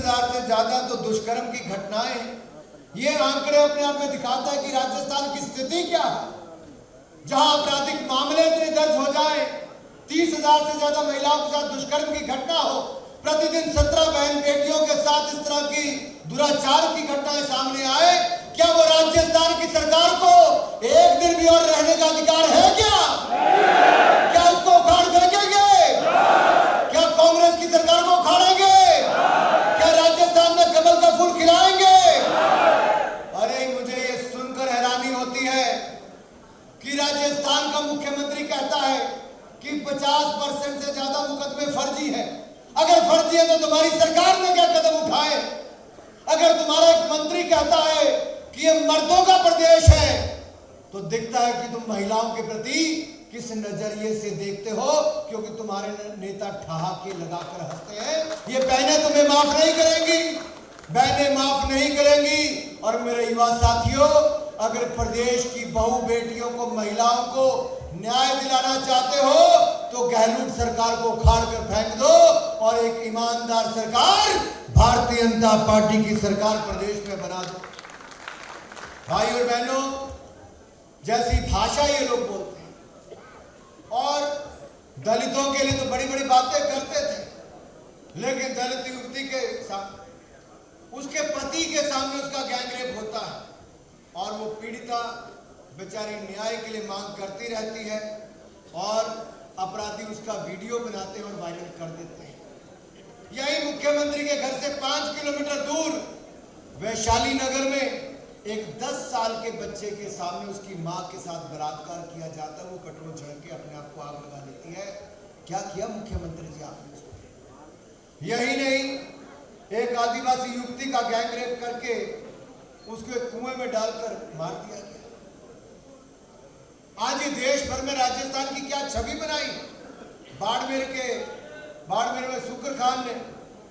30,000 से ज्यादा तो दुष्कर्म की घटनाएं। ये आंकड़े अपने आप में दिखाता है कि राजस्थान की स्थिति क्या है, जहां आपराधिक मामले इतने दर्ज हो जाए, 30,000 से ज्यादा महिलाओं के साथ दुष्कर्म की घटना हो, प्रतिदिन 17 बहन बेटियों के साथ इस तरह की दुराचार की घटनाएं सामने आए। क्या वो राजस्थान की सरकार को एक दिन भी और रहने का अधिकार है क्या? क्या उसको उखाड़ फेंकेंगे? क्या कांग्रेस की सरकार को उखाड़ेंगे? क्या राजस्थान में कमल का फूल खिलाएंगे? अरे मुझे ये सुनकर हैरानी होती है कि राजस्थान का मुख्यमंत्री कहता है कि 50% से ज्यादा मुकदमे फर्जी है। अगर फर्जी है तो तुम्हारी सरकार ने क्या कदम उठाए? अगर तुम्हारा एक मंत्री कहता है कि ये मर्दों का प्रदेश है, तो दिखता है कि तुम महिलाओं के प्रति किस नजरिए से देखते हो, क्योंकि तुम्हारे नेता ठहाके लगाकर हंसते हैं। ये बहनें तुम्हें माफ नहीं करेंगी, बहनें माफ नहीं करेंगी। और मेरे युवा साथियों, अगर प्रदेश की बहू बेटियों को, महिलाओं को न्याय दिलाना चाहते हो तो गहलोत सरकार को उखाड़ कर फेंक दो और एक ईमानदार सरकार, भारतीय जनता पार्टी की सरकार प्रदेश में बना दो। भाई और बहनों, जैसी भाषा ये लोग बोलते हैं, और दलितों के लिए तो बड़ी बड़ी बातें करते थे, लेकिन दलित युवती के सामने, उसके पति के सामने उसका गैंगरेप होता है और वो पीड़िता बेचारी न्याय के लिए मांग करती रहती है और अपराधी उसका वीडियो बनाते हैं और वायरल कर देते हैं। यही मुख्यमंत्री के घर से 5 किलोमीटर दूर वैशाली नगर में एक 10 साल के बच्चे के सामने उसकी मां के साथ बलात्कार किया जाता है। वो पेट्रोल झड़क के अपने आप को आग लगा देती है। क्या किया मुख्यमंत्री जी आपने उसको? यही नहीं, एक आदिवासी युवती का गैंगरेप करके उसको एक कुएं में डालकर मार दिया गया। आज ये देश भर में राजस्थान की क्या छवि बनाई। बाड़मेर में शुक्र खान ने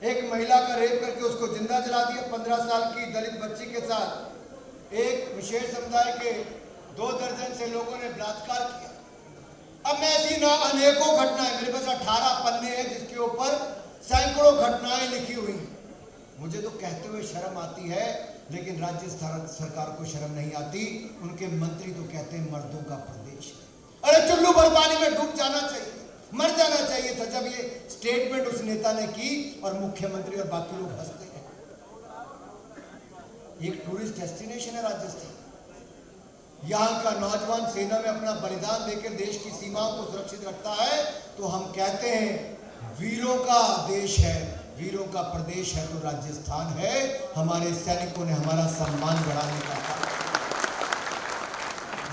एक महिला का रेप करके उसको जिंदा जला दिया। 15 साल की दलित बच्ची के साथ एक विशेष समुदाय के 2 दर्जन से लोगों ने बलात्कार किया। अब मैं ऐसी ना अनेकों घटनाएं, मेरे पास 18 पन्ने हैं जिसके ऊपर सैकड़ों घटनाएं लिखी हुई हैं। मुझे तो कहते हुए शर्म आती है, लेकिन राजस्थान सरकार को शर्म नहीं आती। उनके मंत्री तो कहते हैं मर्दों का प्रदेश है। अरे चुल्लू भर पानी में डूब जाना चाहिए, मर जाना चाहिए था जब ये स्टेटमेंट उस नेता ने की और मुख्यमंत्री और बाकी लोग हंसते हैं। एक टूरिस्ट डेस्टिनेशन है राजस्थान। यहाँ का नौजवान सेना में अपना बलिदान देकर देश की सीमाओं को सुरक्षित रखता है, तो हम कहते हैं वीरों का देश है, वीरों का प्रदेश है तो राजस्थान है। हमारे सैनिकों ने हमारा सम्मान बढ़ाने का काम,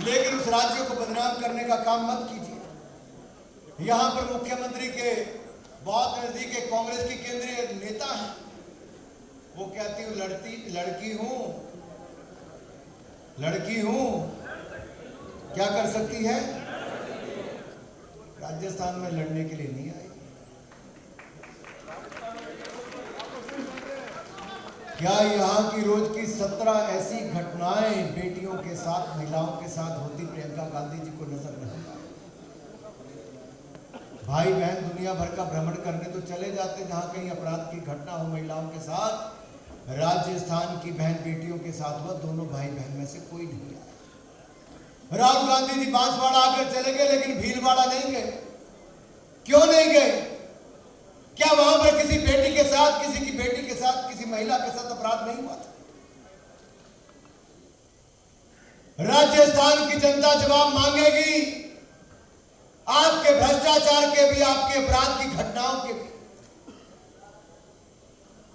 लेकिन उस राज्य को बदनाम करने का काम मत कीजिए। यहां पर मुख्यमंत्री के बहुत नजदीक एक कांग्रेस की केंद्रीय नेता है, वो कहती हूँ लड़की हूं क्या कर सकती है? राजस्थान में लड़ने के लिए नहीं आई। क्या यहाँ की रोज की 17 ऐसी घटनाएं बेटियों के साथ, महिलाओं के साथ होती प्रियंका गांधी जी को नजर नहीं आए? भाई बहन दुनिया भर का भ्रमण करने तो चले जाते, जहां कहीं अपराध की घटना हो महिलाओं के साथ, राजस्थान की बहन बेटियों के साथ हुआ। दोनों भाई बहन में से कोई नहीं आया। राहुल गांधी जी बांसवाड़ा आकर चले गए, लेकिन भीलवाड़ा नहीं गए। क्यों नहीं गए? क्या वहां पर किसी बेटी के साथ, किसी की बेटी के साथ, किसी महिला के साथ अपराध नहीं हुआ था? राजस्थान की जनता जवाब मांगेगी, आपके भ्रष्टाचार के भी, आपके अपराध की घटनाओं के भी।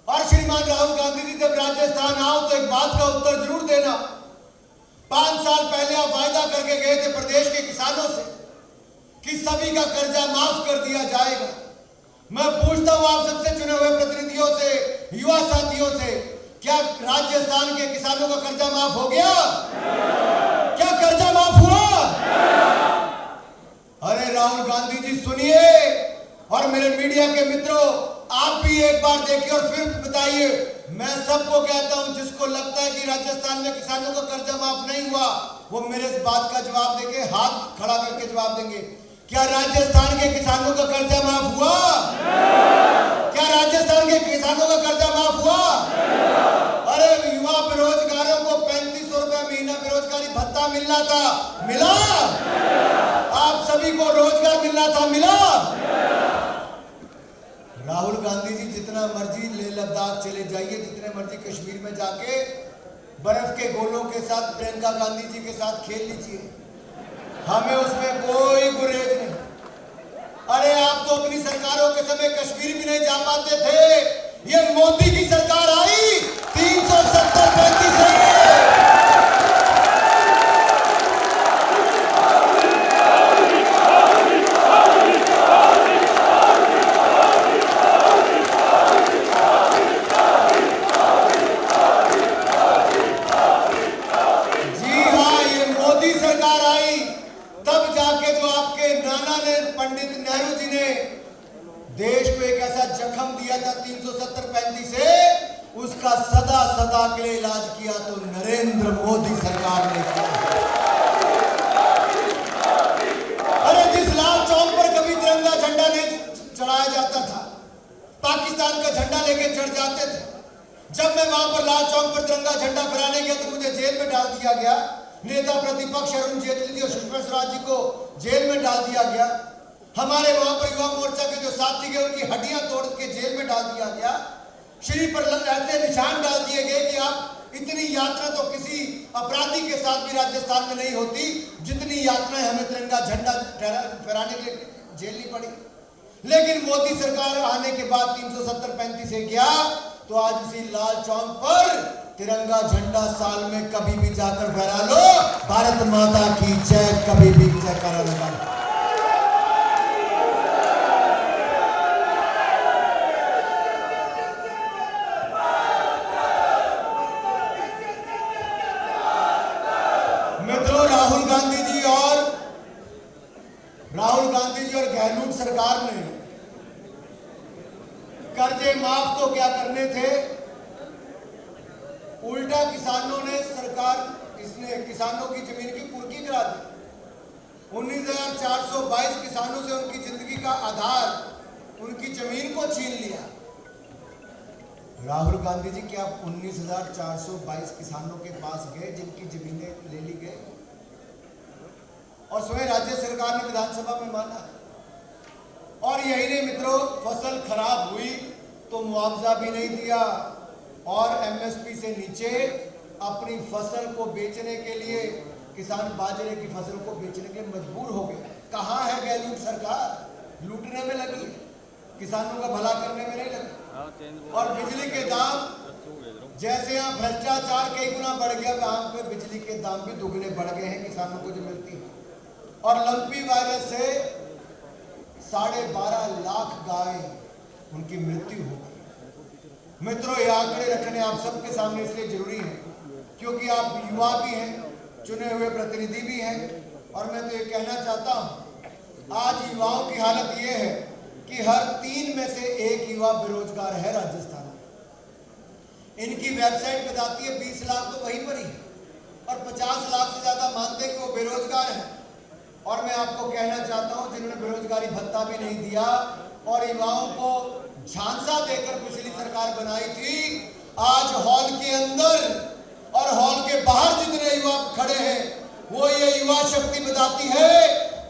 और श्रीमान राहुल गांधी जी जब राजस्थान आओ तो एक बात का उत्तर जरूर देना। 5 साल पहले आप वायदा करके गए थे प्रदेश के किसानों से कि सभी का कर्जा माफ कर दिया जाएगा। मैं पूछता हूं आप सबसे चुने हुए प्रतिनिधियों से, युवा साथियों से, क्या राजस्थान के किसानों का कर्जा माफ हो गया? क्या कर्जा माफ हुआ? अरे राहुल गांधी जी सुनिए, और मेरे मीडिया के मित्रों आप भी एक बार देखिए और फिर बताइए। मैं सबको कहता हूं, जिसको लगता है कि राजस्थान में किसानों का कर्जा माफ नहीं हुआ, वो मेरे इस बात का जवाब देंगे, हाथ खड़ा करके जवाब देंगे। क्या राजस्थान के किसानों का कर्जा माफ हुआ? क्या क्या राजस्थान के किसानों का कर्जा माफ हुआ? अरे युवा बेरोजगारों को 3500 रुपए महीना बेरोजगारी भत्ता मिलना था, मिला? आप सभी को रोजगार मिलना था, मिला? राहुल गांधी जी जितना मर्जी लेह लद्दाख चले जाइए, जितने मर्जी कश्मीर में जाके बर्फ के गोलों के साथ प्रियंका गांधी जी के साथ खेल लीजिए, हमें उसमें कोई गुरेज नहीं। अरे आप तो अपनी सरकारों के समय कश्मीर भी नहीं जा पाते थे, ये मोदी की सरकार आई 370-35 पंडित नेहरू जी ने देश को एक ऐसा जख्म दिया था 370-35 से, उसका सदा सदा के लिए इलाज किया तो नरेंद्र मोदी सरकार ने किया। अरे जिस लाल चौक पर कभी तिरंगा झंडा नहीं चढ़ाया जाता था, पाकिस्तान का झंडा लेके चढ़ जाते थे। जब मैं वहां पर लाल चौक पर तिरंगा झंडा फहराने गया तो मुझे जेल में डाल दिया गया। नेता प्रतिपक्ष अरुण जेटली जी और सुषमा स्वराज जी को जेल में डाल दिया गया। हमारे वहां पर युवा मोर्चा के जो साथी गए उनकी हड्डियां तोड़ के जेल में डाल दिया गया। शरीर पर ऐसे निशान डाल दिए गए कि आप इतनी यात्रा तो किसी अपराधी के साथ भी राजस्थान में नहीं होती जितनी यात्राएं हमें तिरंगा झंडा फहराने के लिए झेलनी पड़ी। लेकिन मोदी सरकार आने के बाद 370-35 से गया तो आज इसी लाल चौक पर तिरंगा झंडा साल में कभी भी जाकर फहरा लो, भारत माता की जय, कभी भी जयकारा लगा लो। राहुल गांधी जी और गहलोत सरकार ने कर्जे माफ तो क्या करने थे, उल्टा किसानों ने इसने किसानों की जमीन की कुर्की करा दी। 19,422 किसानों से उनकी जिंदगी का आधार, उनकी जमीन को छीन लिया। राहुल गांधी जी क्या 19,422 किसानों के पास गए जिनकी जमीनें ले ली गई और स्वयं राज्य सरकार ने विधानसभा में माना? और यही नहीं मित्रों, फसल खराब हुई तो मुआवजा भी नहीं दिया और एमएसपी से नीचे अपनी फसल को बेचने के लिए किसान बाजरे की फसल को बेचने के लिए मजबूर हो गए। कहाँ है गहलोत सरकार? लूटने में लगी, किसानों का भला करने में नहीं लगी। और बिजली के दाम जैसे यहाँ भ्रष्टाचार कई गुना बढ़ गया, वहां पे बिजली के दाम भी दुगने बढ़ गए हैं किसानों को जो मिलती है। और लंपी वायरस से 12.5 लाख गाय उनकी मृत्यु हो गई। मित्रों, ये आंकड़े रखने आप सबके सामने इसलिए जरूरी है क्योंकि आप युवा भी हैं, चुने हुए प्रतिनिधि भी हैं। और मैं तो ये कहना चाहता हूं, आज युवाओं की हालत ये है कि हर 3 में से 1 युवा बेरोजगार है राजस्थान में। इनकी वेबसाइट बताती है 20 लाख तो वहीं पर ही और 50 लाख से ज्यादा मानते हैं कि वो बेरोजगार है। और मैं आपको कहना चाहता हूं, जिन्होंने बेरोजगारी भत्ता भी नहीं दिया और युवाओं को झांसा देकर पिछली सरकार बनाई थी, आज हॉल के अंदर और हॉल के बाहर जितने युवा खड़े हैं वो ये युवा शक्ति बताती है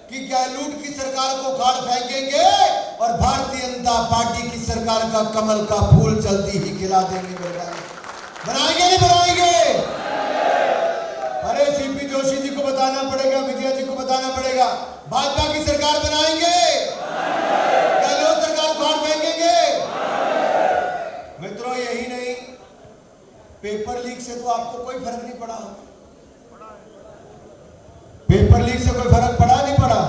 कि गहलोत की सरकार को उखाड़ फेंकेंगे और भारतीय जनता पार्टी की सरकार का कमल का फूल जल्दी ही खिला देंगे। बनाएंगे नहीं बनाएंगे? अरे सीपी जोशी जी को बताना पड़ेगा, विजय जी को बताना पड़ेगा, भाजपा की सरकार बनाएंगे, गहलोत सरकार उखाड़ फेंकेंगे। मित्रों, यही नहीं, पेपर लीक से तो आपको कोई फर्क नहीं पड़ा। पेपर लीक से कोई फर्क पड़ा नहीं पड़ा?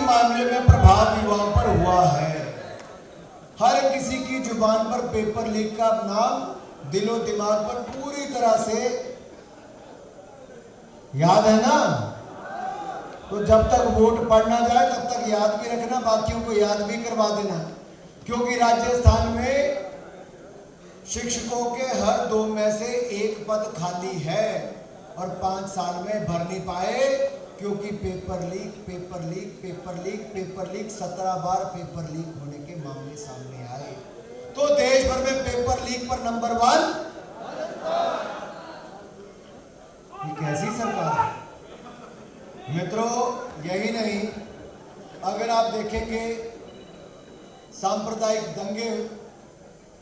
मामले में प्रभाव युवाओं पर हुआ है। हर किसी की जुबान पर पेपर लीक का नाम दिलो दिमाग पर पूरी तरह से याद है ना। तो जब तक वोट पड़ना जाए तब तक याद भी रखना, बाकियों को याद भी करवा देना, क्योंकि राजस्थान में शिक्षकों के हर 2 में से 1 पद खाली है और 5 साल में भर नहीं पाए, क्योंकि paper leak paper leak paper leak paper leak 17 बार पेपर लीक होने के मामले सामने आए। तो देश भर में पेपर लीक पर नंबर 1 ये कैसी सरकार है मित्रों। यही नहीं, अगर आप देखेंगे सांप्रदायिक दंगे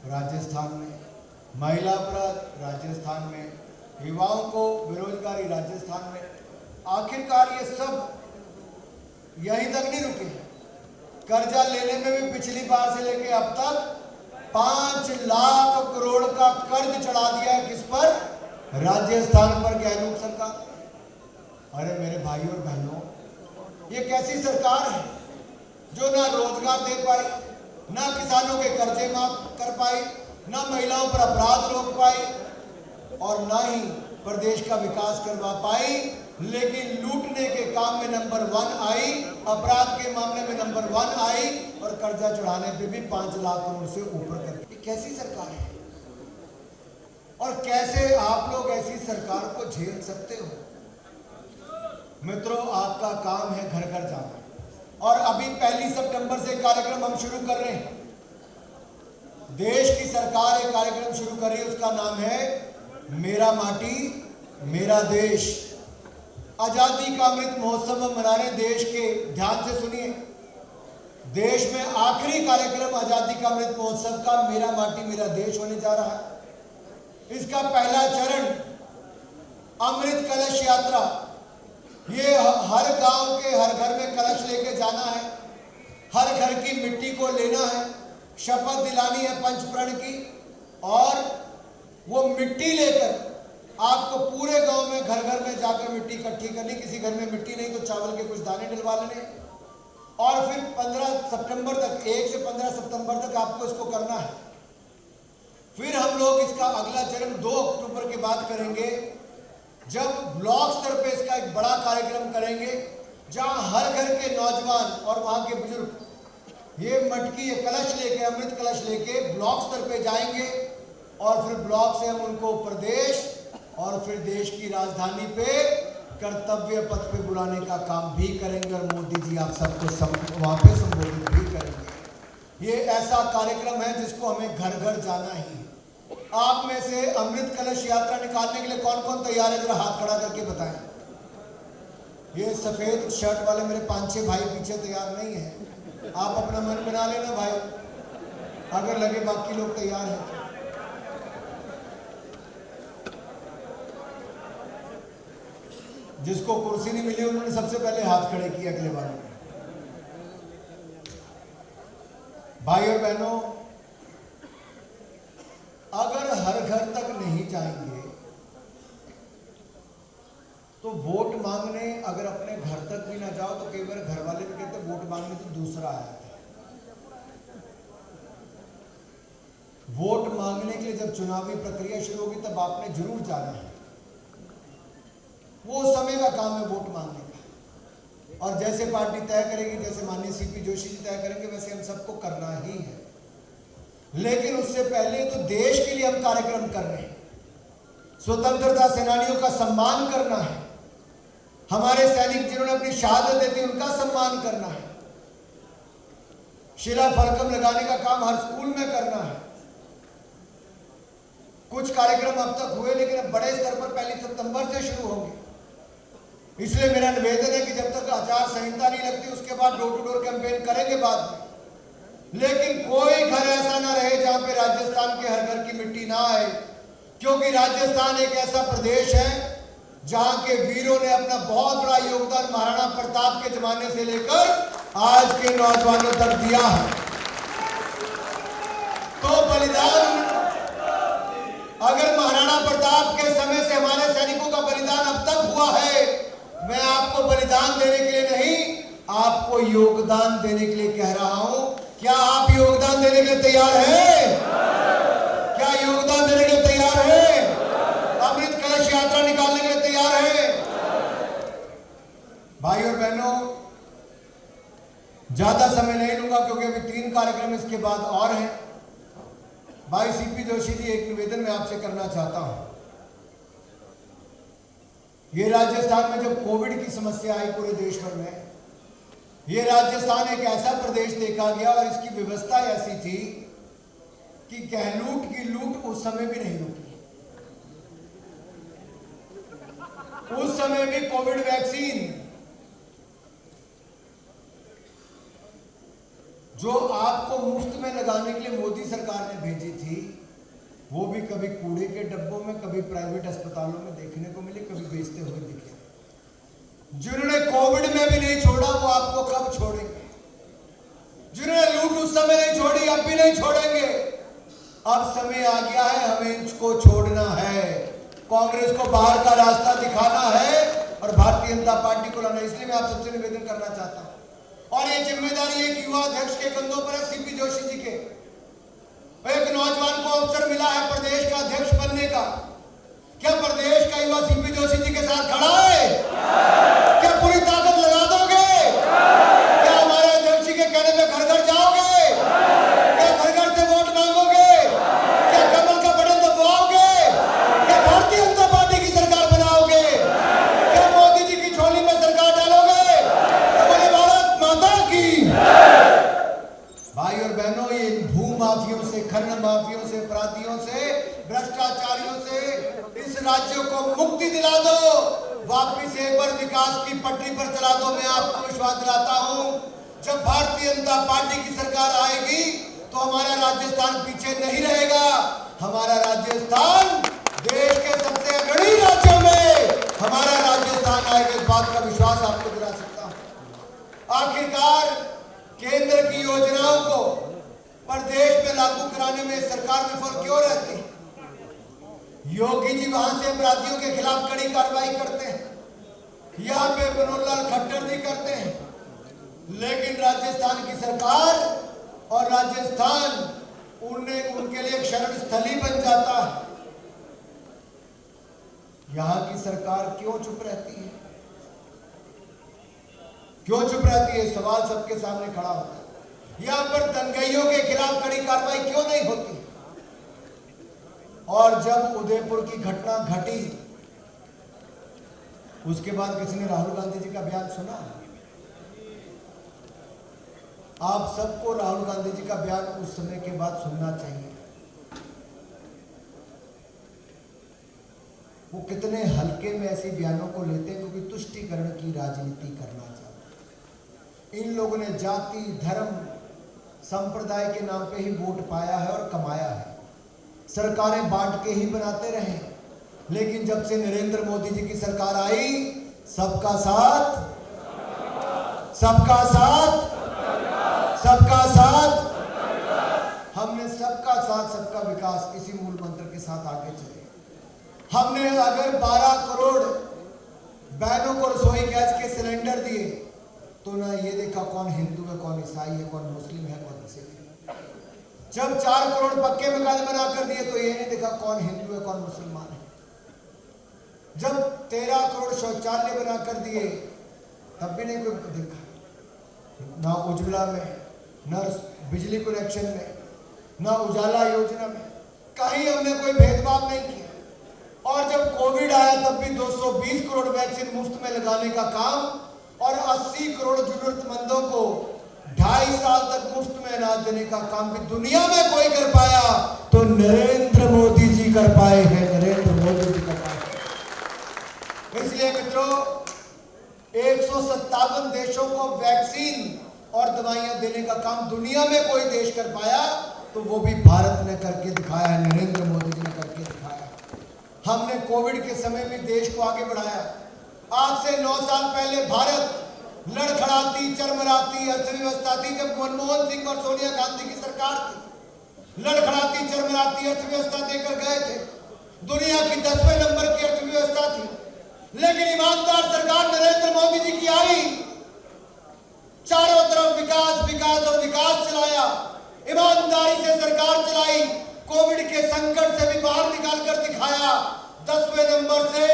राजस्थान में, महिला अपराध राजस्थान में, युवाओं को बेरोजगारी राजस्थान में, आखिरकार ये सब यहीं तक नहीं रुके। कर्जा लेने में भी पिछली बार से लेके अब तक 5 लाख करोड़ का कर्ज चढ़ा दिया है। किस पर? राजस्थान पर, गहलोत सरकार। अरे मेरे भाई और बहनों, ये कैसी सरकार है जो ना रोजगार दे पाई, ना किसानों के कर्जे माफ कर पाई, ना महिलाओं पर अपराध रोक पाई और ना ही प्रदेश का विकास करवा पाई, लेकिन लूटने के काम में नंबर 1 आई, अपराध के मामले में नंबर 1 आई और कर्जा चढ़ाने पे भी 5 लाख करोड़ से ऊपर कर। ये कैसी सरकार है और कैसे आप लोग ऐसी सरकार को झेल सकते हो? मित्रों, आपका काम है घर घर जाना और अभी 1 सितंबर से कार्यक्रम हम शुरू कर रहे हैं। देश की सरकार एक कार्यक्रम शुरू कर रही है, उसका नाम है मेरा माटी मेरा देश। आजादी का अमृत महोत्सव हम मना रहे हैं देश के, ध्यान से सुनिए, देश में आखिरी कार्यक्रम आजादी का अमृत महोत्सव का मेरा माटी मेरा देश होने जा रहा है। इसका पहला चरण अमृत कलश यात्रा, ये हर गांव के हर घर में कलश लेके जाना है, हर घर की मिट्टी को लेना है, शपथ दिलानी है पंचप्रण की, और वो मिट्टी लेकर आपको पूरे गांव में घर घर में जाकर मिट्टी इकट्ठी करनी। किसी घर में मिट्टी नहीं तो चावल के कुछ दाने डलवा लेने और फिर 15 सितंबर तक, 1 से 15 सितंबर तक आपको इसको करना है। फिर हम लोग इसका अगला चरण 2 अक्टूबर के बाद करेंगे, जब ब्लॉक स्तर पे इसका एक बड़ा कार्यक्रम करेंगे, जहां हर घर के नौजवान और वहां के बुजुर्ग ये मटकी, ये कलश लेके, अमृत कलश लेके ब्लॉक स्तर पे जाएंगे और फिर ब्लॉक से हम उनको प्रदेश और फिर देश की राजधानी पे कर्तव्य पथ पे बुलाने का काम भी करेंगे और मोदी जी आप सबको वहां पे संबोधित भी करेंगे। ये ऐसा कार्यक्रम है जिसको हमें घर घर जाना ही है। आप में से अमृत कलश यात्रा निकालने के लिए कौन कौन तैयार है, जरा हाथ खड़ा करके बताएं। ये सफेद शर्ट वाले मेरे 5-6 भाई पीछे तैयार नहीं है, आप अपना मन बना लेना भाई, अगर लगे बाकी लोग तैयार हैं। जिसको कुर्सी नहीं मिली उन्होंने सबसे पहले हाथ खड़े किए, अगले वाले। भाई और बहनों, अगर हर घर तक नहीं जाएंगे तो वोट मांगने, अगर अपने घर तक भी ना जाओ तो कई बार घर वाले भी कहते वोट मांगने तो दूसरा आया था। वोट मांगने के लिए जब चुनावी प्रक्रिया शुरू होगी तब आपने जरूर जाना है, वो समय का काम है वोट मांगने का। और जैसे पार्टी तय करेगी, जैसे माननीय सीपी जोशी जी तय करेंगे, वैसे हम सबको करना ही है। लेकिन उससे पहले तो देश के लिए हम कार्यक्रम कर रहे हैं, स्वतंत्रता सेनानियों का सम्मान करना है, हमारे सैनिक जिन्होंने अपनी शहादत दी थी उनका सम्मान करना है, शिला फलकम लगाने का काम हर स्कूल में करना है। कुछ कार्यक्रम अब तक हुए लेकिन अब बड़े स्तर पर 1 सितंबर से शुरू होंगे। इसलिए मेरा निवेदन है कि जब तक आचार संहिता नहीं लगती उसके बाद डोर टू डोर कैंपेन करेंगे बाद में, लेकिन कोई घर ऐसा ना रहे जहां पे राजस्थान के हर घर की मिट्टी ना आए, क्योंकि राजस्थान एक ऐसा प्रदेश है जहां के वीरों ने अपना बहुत बड़ा योगदान महाराणा प्रताप के जमाने से लेकर आज के नौजवानों तक दिया है। तो बलिदान, अगर महाराणा प्रताप के समय से हमारे सैनिकों का बलिदान अब तक हुआ है, मैं आपको बलिदान देने के लिए नहीं, आपको योगदान देने के लिए कह रहा हूं। क्या आप योगदान देने के लिए तैयार हैं? क्या योगदान देने के लिए तैयार हैं? अमृत कलश यात्रा निकालने के लिए तैयार हैं? भाई और बहनों, ज्यादा समय नहीं लूंगा क्योंकि अभी 3 कार्यक्रम इसके बाद और हैं। भाई सीपी जोशी जी, एक निवेदन मैं आपसे करना चाहता हूं। ये राजस्थान में जब कोविड की समस्या आई पूरे देश भर में, ये राजस्थान एक ऐसा प्रदेश देखा गया और इसकी व्यवस्था ऐसी थी कि गहलोत की लूट उस समय भी नहीं रुकी। उस समय भी कोविड वैक्सीन जो आपको मुफ्त में लगाने के लिए मोदी सरकार ने भेजी थी, वो भी कभी कूड़े के डब्बों में, कभी प्राइवेट अस्पतालों में देखने को मिली, कभी बेचते हुए दिखे। जिन्होंने कोविड में भी नहीं छोड़ा, वो आपको कब छोड़ेंगे? जिन्होंने लूट उस समय नहीं छोड़ी, अब भी नहीं छोड़ेंगे। अब समय आ गया है, हमें इनको छोड़ना है। कांग्रेस को बाहर का रास्ता दिखाना है और भारतीय जनता पार्टी को लाना। इसलिए मैं आप सबसे निवेदन करना चाहता हूं, और ये जिम्मेदारी एक युवा अध्यक्ष के कंधों पर है, सीपी जोशी जी के। एक नौजवान को अवसर मिला है प्रदेश का अध्यक्ष बनने का। क्या प्रदेश का युवा सीपी जोशी जी के साथ खड़ा है? क्या पूरी ताकत लगा दोगे? क्या हमारे अध्यक्ष जी के कहने पे घर घर जाओगे? क्या घर घर से वोट मांगोगे? क्या कमल का बटन दबाओगे? क्या भारतीय जनता पार्टी की सरकार बनाओगे? क्या मोदी जी की झोली में सरकार डालोगे? हमारे भारत माता की। भाई और बहनों, ये भू माफियों से, खनन माफियों से, अपराधियों से, भ्रष्टाचारियों से इस राज्य को मुक्ति दिला दो। वापिस एक बार विकास की पटरी पर चला दो। मैं आपको विश्वास दिलाता हूं, जब भारतीय जनता पार्टी की सरकार आएगी तो हमारा राजस्थान पीछे नहीं रहेगा। हमारा राजस्थान देश के सबसे अग्रणी राज्यों में हमारा राजस्थान आएगा। इस बात का विश्वास आपको दिला सकता हूं। आखिरकार केंद्र की योजनाओं को प्रदेश में लागू कराने में सरकार विफल क्यों रहती है? योगी जी वहां से अपराधियों के खिलाफ कड़ी कार्रवाई करते हैं, यहाँ पे मनोहर लाल खट्टर जी करते हैं, लेकिन राजस्थान की सरकार और राजस्थान उनके लिए एक शरण स्थली बन जाता है। यहाँ की सरकार क्यों चुप रहती है? क्यों चुप रहती है? सवाल सबके सामने खड़ा होता है। यहां पर दंगइयों के खिलाफ कड़ी कार्रवाई क्यों नहीं होती? और जब उदयपुर की घटना घटी, उसके बाद किसने राहुल गांधी जी का बयान सुना? आप सबको राहुल गांधी जी का बयान उस समय के बाद सुनना चाहिए। वो कितने हल्के में ऐसे बयानों को लेते हैं क्योंकि तुष्टीकरण की राजनीति करना चाहते हैं। इन लोगों ने जाति, धर्म, संप्रदाय के नाम पे ही वोट पाया है और कमाया है। सरकारें बांट के ही बनाते रहे, लेकिन जब से नरेंद्र मोदी जी की सरकार आई, सबका साथ, सबका साथ, सबका साथ, हमने सबका साथ सबका विकास इसी मूल मंत्र के साथ आगे चले। हमने अगर 12 करोड़ बहनों को रसोई गैस के सिलेंडर दिए तो ना ये देखा कौन हिंदू है, कौन ईसाई है, कौन मुस्लिम है, कौन सिख है। जब 4 करोड़ पक्के मकान बना कर दिए तो ये नहीं देखा कौन हिंदू है, कौन मुसलमान है। जब 13 करोड़ शौचालय बना कर दिए तब भी नहीं कोई देखा, ना उज्ज्वला में, ना बिजली कनेक्शन में, ना उजाला योजना में, कहीं हमने कोई भेदभाव नहीं किया। और जब कोविड आया तब भी 220 करोड़ वैक्सीन मुफ्त में लगाने का काम और 80 करोड़ जरूरतमंदों को 2.5 साल तक मुफ्त में अनाज देने का काम भी दुनिया में कोई कर पाया तो नरेंद्र मोदी जी कर पाए हैं। नरेंद्र मोदी जी कर पाए हैं। इसलिए मित्रों, 157 देशों को वैक्सीन और दवाइयां देने का काम दुनिया में कोई देश कर पाया तो वो भी भारत ने करके दिखाया है, नरेंद्र मोदी जी ने करके दिखाया। हमने कोविड के समय में देश को आगे बढ़ाया। आज से 9 साल पहले भारत लड़खड़ाती, चरमराती अर्थव्यवस्था थी जब मनमोहन सिंह और सोनिया गांधी की सरकार थी। लड़खड़ाती, चरमराती अर्थव्यवस्था देकर गए थे। दुनिया की 10वें नंबर की अर्थव्यवस्था थी, लेकिन ईमानदार सरकार नरेंद्र मोदी जी की आई के संकट से भी बाहर निकालकर दिखाया। 10वें नंबर से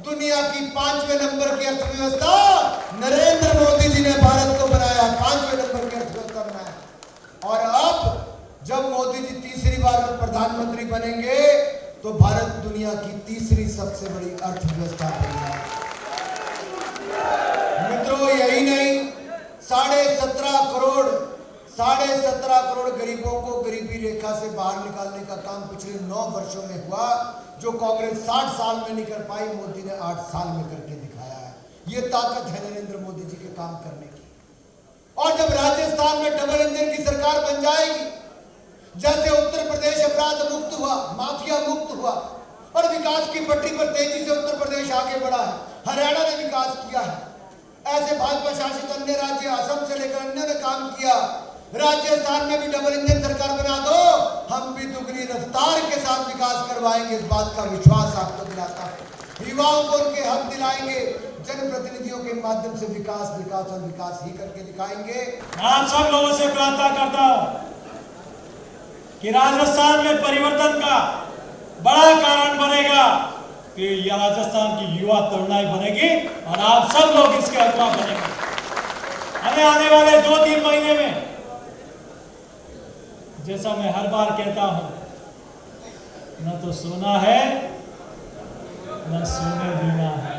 दुनिया की 5वें नंबर की अर्थव्यवस्था नरेंद्र मोदी जी ने भारत को बनाया, 5वें नंबर की अर्थव्यवस्था बनाया। और अब जब मोदी जी तीसरी बार प्रधानमंत्री बनेंगे तो भारत दुनिया की तीसरी सबसे बड़ी अर्थव्यवस्था बनेगा। मित्रों, यही नहीं, 17.5 करोड़ गरीबों को गरीबी रेखा से बाहर निकालने का काम पिछले 9 वर्षों में हुआ, जो कांग्रेस 60 साल में नहीं कर पाई, मोदी ने 8 साल में करके दिखाया है। ये ताकत है नरेंद्र मोदी जी के काम करने की। और जब राजस्थान में डबल इंजन की सरकार बन जाएगी, जैसे उत्तर प्रदेश अपराध मुक्त हुआ, माफिया मुक्त हुआ और विकास की पटरी पर तेजी से उत्तर प्रदेश आगे बढ़ा है, हरियाणा ने विकास किया है, ऐसे भाजपा शासित अन्य राज्य असम से लेकर अन्य ने काम किया। राजस्थान में भी डबल इंजन सरकार बना दो, हम भी दुगनी रफ्तार के साथ विकास करवाएंगे, इस बात का विश्वास आपको दिलाता हूं। युवाओं को उनके हक दिलाएंगे, जनप्रतिनिधियों के माध्यम से विकास विकास और विकास ही करके दिखाएंगे। आप सब लोगों से प्रार्थना करता हूं कि राजस्थान में परिवर्तन का बड़ा कारण बनेगा कि यह राजस्थान की युवा तरुणाई बनेगी और आप सब लोग इसके अगुवा बनेंगे। हमें आने वाले 2-3 महीने में, जैसा मैं हर बार कहता हूं, न तो सोना है न सोने देना है।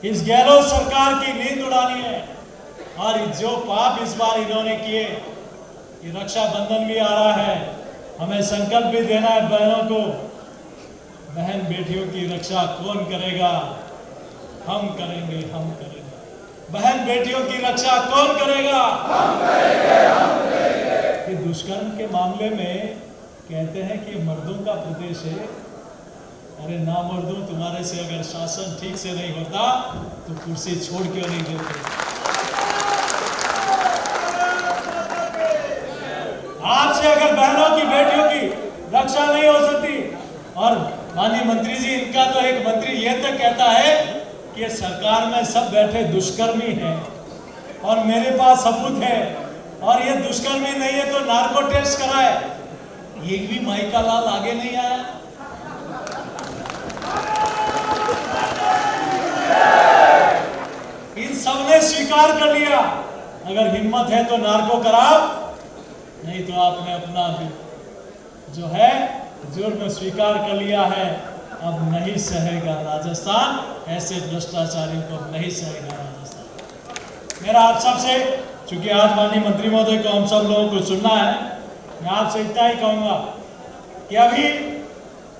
इस गहलोत सरकार की नींद उड़ानी है। और जो पाप इस बार इन्होंने किए, ये रक्षाबंधन भी आ रहा है, हमें संकल्प भी देना है बहनों को, बहन बेटियों की रक्षा कौन करेगा? हम करेंगे, हम करेंगे। बहन बेटियों की रक्षा कौन करेगा? हम करेंगे, हम करेंगे। कि दुष्कर्म के मामले में कहते हैं कि मर्दों का प्रदेश है। अरे ना मर्दों, तुम्हारे से अगर शासन ठीक से नहीं होता तो कुर्सी छोड़ क्यों नहीं देते? आपसे अगर बहनों की बेटियों की रक्षा नहीं हो सकती, और माननीय मंत्री जी, इनका तो एक मंत्री ये तक कहता है कि सरकार में सब बैठे दुष्कर्मी हैं और मेरे पास सबूत है, और ये दुष्कर्मी नहीं है तो नार्को टेस्ट कराए। एक भी माइका लाल आगे नहीं आया। इन सबने स्वीकार कर लिया, अगर हिम्मत है तो नार्को कराओ, नहीं तो आपने अपना जो है जुर्म स्वीकार कर लिया है। अब नहीं सहेगा राजस्थान, ऐसे भ्रष्टाचारियों को नहीं सहेगा राजस्थान। मेरा आप सबसे, चूंकि आज माननीय मंत्री महोदय को हम सब लोगों को सुनना है, मैं आपसे इतना ही कहूंगा कि अभी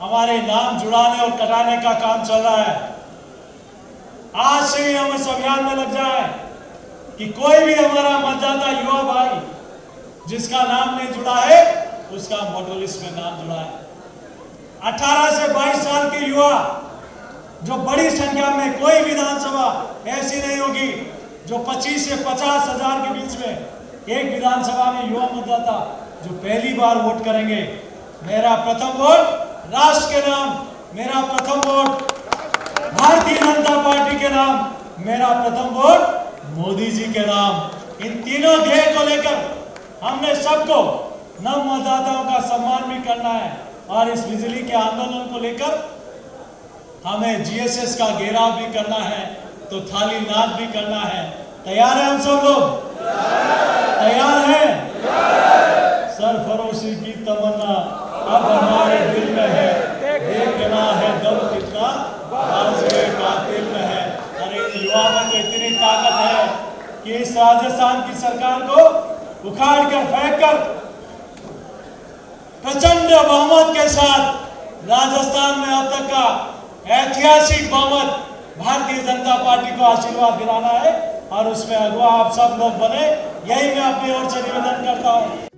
हमारे नाम जुड़ाने और कटाने का काम चल रहा है। आज से ही हम इस अभियान में लग जाए कि कोई भी हमारा मतदाता युवा भाई जिसका नाम नहीं जुड़ा है, उसका वोटर लिस्ट में नाम जुड़ा है। 18 से 22 साल के युवा, जो बड़ी संख्या में, कोई विधानसभा ऐसी नहीं होगी जो 25 से 50 हजार के बीच में एक विधानसभा में युवा मतदाता जो पहली बार वोट करेंगे। मेरा प्रथम वोट राष्ट्र के नाम, मेरा प्रथम वोट भारतीय जनता पार्टी के नाम, मेरा प्रथम वोट मोदी जी के नाम। इन तीनों ध्येय को लेकर हमने सबको नव मतदाताओं का सम्मान भी करना है, और इस बिजली के आंदोलन को लेकर हमें जीएसएस का घेराव भी करना है, तो थाली नाच भी करना है। तैयार है हम सब लोग? तैयार हैं? सरफरोशी की तमन्ना अब हमारे दिल में है, देखना है दम कितना बाजुए कातिल में है। अरे इन युवा में तो इतनी ताकत है कि इस राजस्थान की सरकार को उखाड़ कर फेंक कर प्रचंड बहुमत के साथ राजस्थान में अब तक का ऐतिहासिक बहुमत भारतीय जनता पार्टी को आशीर्वाद दिलाना है, और उसमें अगुवा आप सब लोग बने, यही मैं अपनी ओर से निवेदन करता हूं।